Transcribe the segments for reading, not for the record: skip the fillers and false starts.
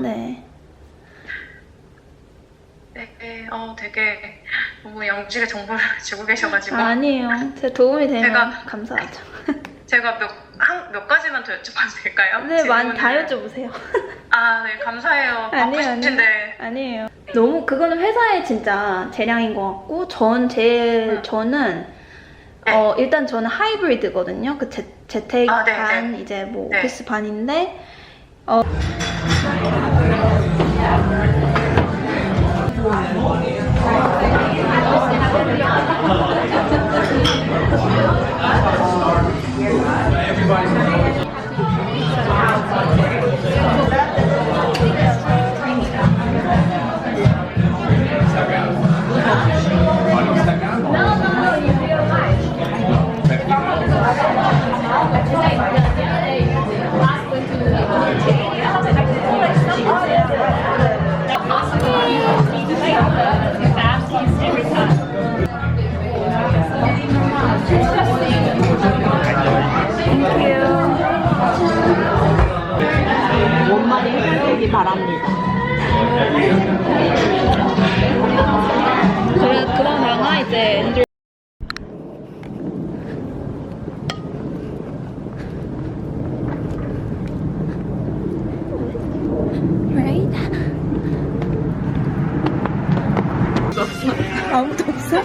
네. 네, 되게 너무 양질의 정보를 주고 계셔가지고. 아니에요. 제 도움이 되면 제가- 감사하죠. 제가 몇 가지만 더 여쭤봐도 될까요? 네, 많이 질문을. 다 여쭤보세요. 아, 네, 감사해요. 바쁘신데. 아니에요. 너무 그거는 회사의 진짜 재량인 것 같고 저는 네. 일단 저는 하이브리드거든요. 그 재택 아, 네, 반 네. 이제 뭐 네. 오피스 반인데 원만히 해결되기 바랍니다. 그러다가 이제 앤드류 right? 아무도 없어?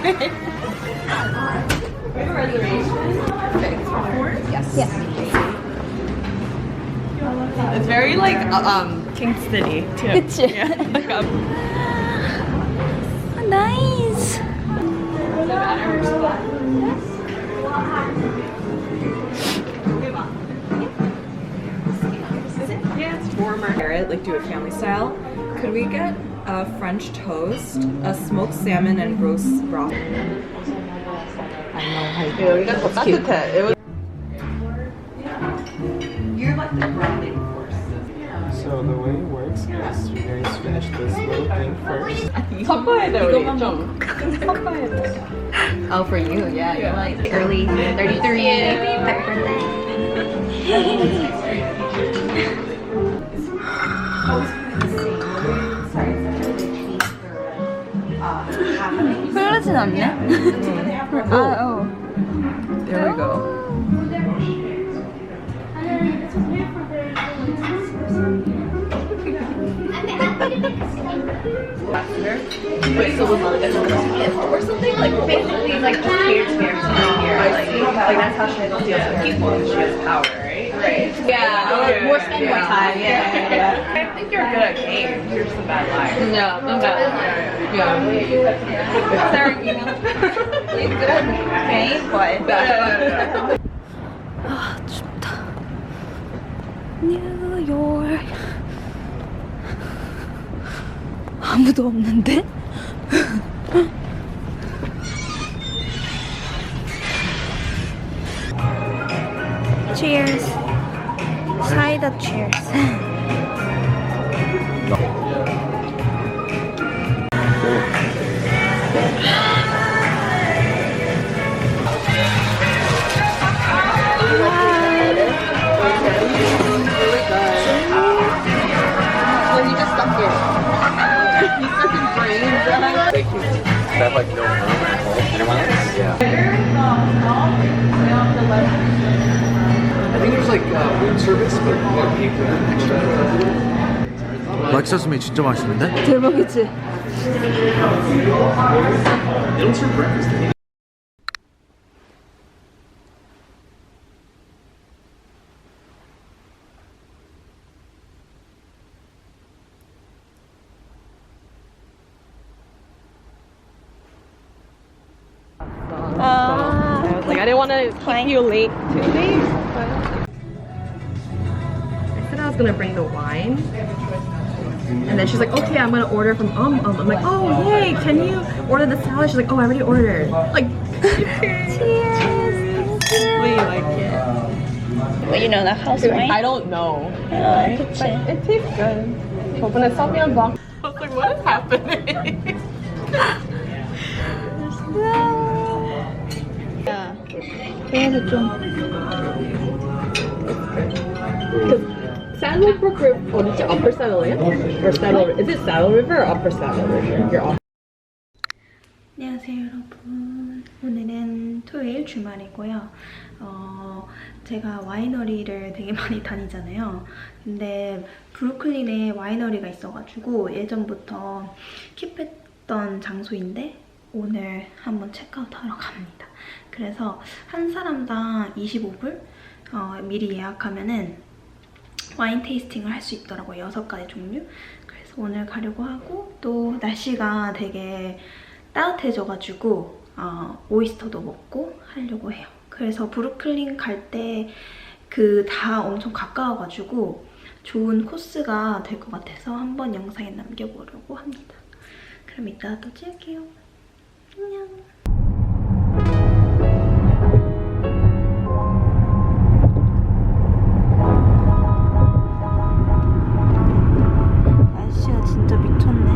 It's very like King City too. 그치? Yeah. Like, 나이스. yeah, it's warmer. Like do it family style. Could we get a French toast, a smoked salmon, and roast broth? 여기가 더 따뜻해. You're like the grounding force. So the way it works is you guys finish this little thing first. 섞어야 돼 우리 좀. 섞어야 돼. Oh, for you, yeah. You're like early 33. Happy birthday. 흐르진 않네? 아, There we go. Wait, so was it a gift or something? Like basically like just here to here. Like that's how she deals with people. She has power, right? Right. Yeah. More spend more time. Yeah. I think you're good at games. You're just a bad liar. No, I'm bad. Yeah. Sorry, you know. You good? Okay, but. 아, 춥다. 뉴욕. 아무도 없는데? Cheers. 사이다 cheers. That like no room at home. Anyone else? Yeah. I think there's like room service, but more people. 맛있었으면 진짜 맛있는데? 대박이지? It'll serve breakfast. don't want to keep you late, too late. I said I was gonna bring the wine, and then she's like, "Okay, I'm gonna order from I'm like, "Oh, yay! Can you order the salad?" She's like, "Oh, I already ordered." Like, cheers. Will you like it? Well, you know that house wine? I don't know. 그치. It tastes good. Open it, Sauvignon Blanc. I was like, what is happening? 그래서 좀 Saddlebrook River, 어디지? Upper Saddle Land? Or Saddle, is it Saddle River or Upper Saddle River? You're off. 안녕하세요 여러분. 오늘은 토요일 주말이고요. 제가 와이너리를 되게 많이 다니잖아요. 근데 브루클린에 와이너리가 있어가지고 예전부터 킵했던 장소인데 오늘 한번 체크아웃하러 갑니다. 그래서 한 사람당 25불 미리 예약하면은 와인 테이스팅을 할 수 있더라고요. 6가지 종류. 그래서 오늘 가려고 하고 또 날씨가 되게 따뜻해져가지고 오이스터도 먹고 하려고 해요. 그래서 브루클린 갈 때 그 다 엄청 가까워가지고 좋은 코스가 될 것 같아서 한번 영상에 남겨보려고 합니다. 그럼 이따가 또 찍을게요. 안녕. 날씨가 진짜 미쳤네.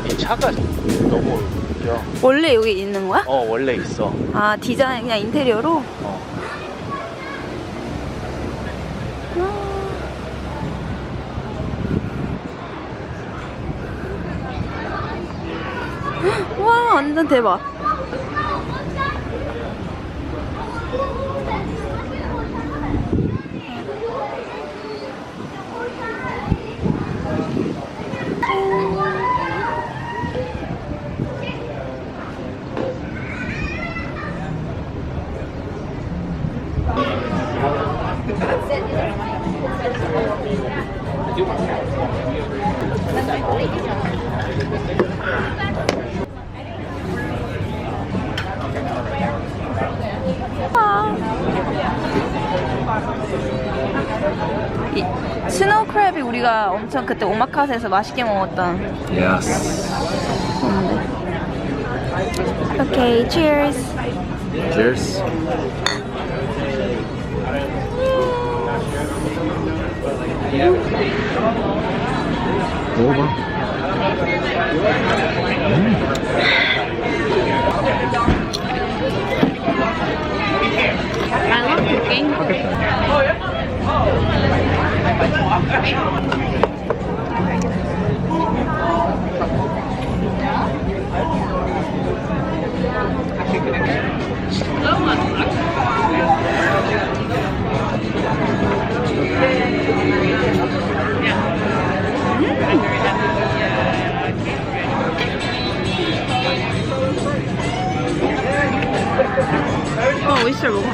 이 차가 너무 웃겨. 원래 여기 있는 거야? 원래 있어. 아, 디자인 그냥 인테리어로? 와, 완전 대박. 이 스노우 크랩이 우리가 엄청 그때 오마카세에서 맛있게 먹었던 Yes. 건데. 오케이, cheers. Cheers. 먹어봐. I love cooking. 오이스터 먹어.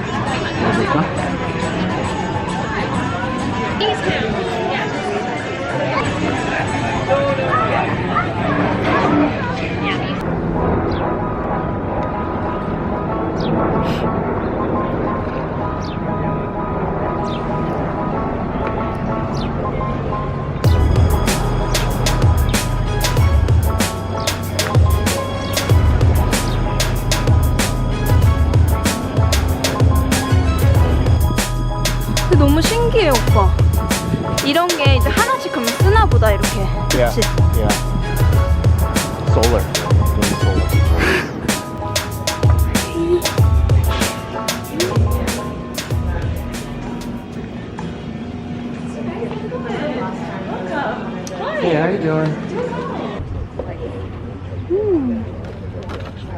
너무 신기해, 오빠. 이런 게 이제 하나씩 그러면 쓰나 보다, 이렇게. 그치? Yeah. Solar. Doing solar. Hey, how you doing?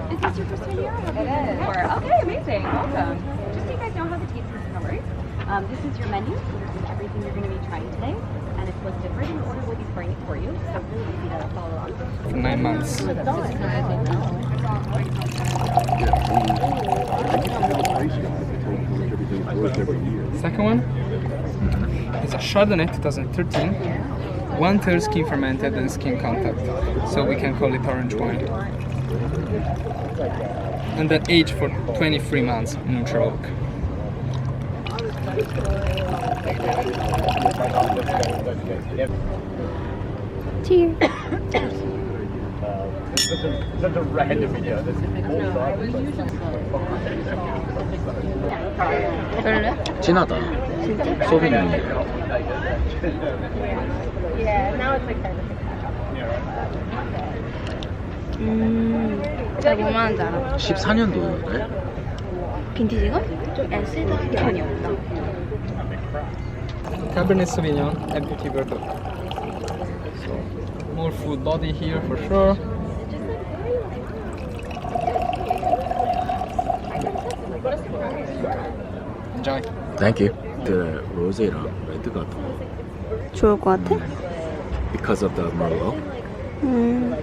Is this your first time here? It is. Okay, amazing. Welcome. Just so you guys know how the tasting is going to work. This is your menu. This is everything you're going to be trying today. And if it was different in order, would you bring it for you? So really easy to follow on. For 9 months. Second one is a Chardonnay 2013. 1/3 skin fermented and skin contact. So we can call it orange wine. And then aged for 23 months in neutral oak. Cheers. 별로야? 진하다. 소비뇽. 내가 뭐 말하는지 알아. 14년도래? 빈티지가? 좀 애시드한 게 많이 없다. Cabernet Sauvignon and Petit Verdot. So more full body here for sure. Enjoy. Thank you. 그 로제랑 레드가 더 좋을 것 같아? because of the Merlot. 음.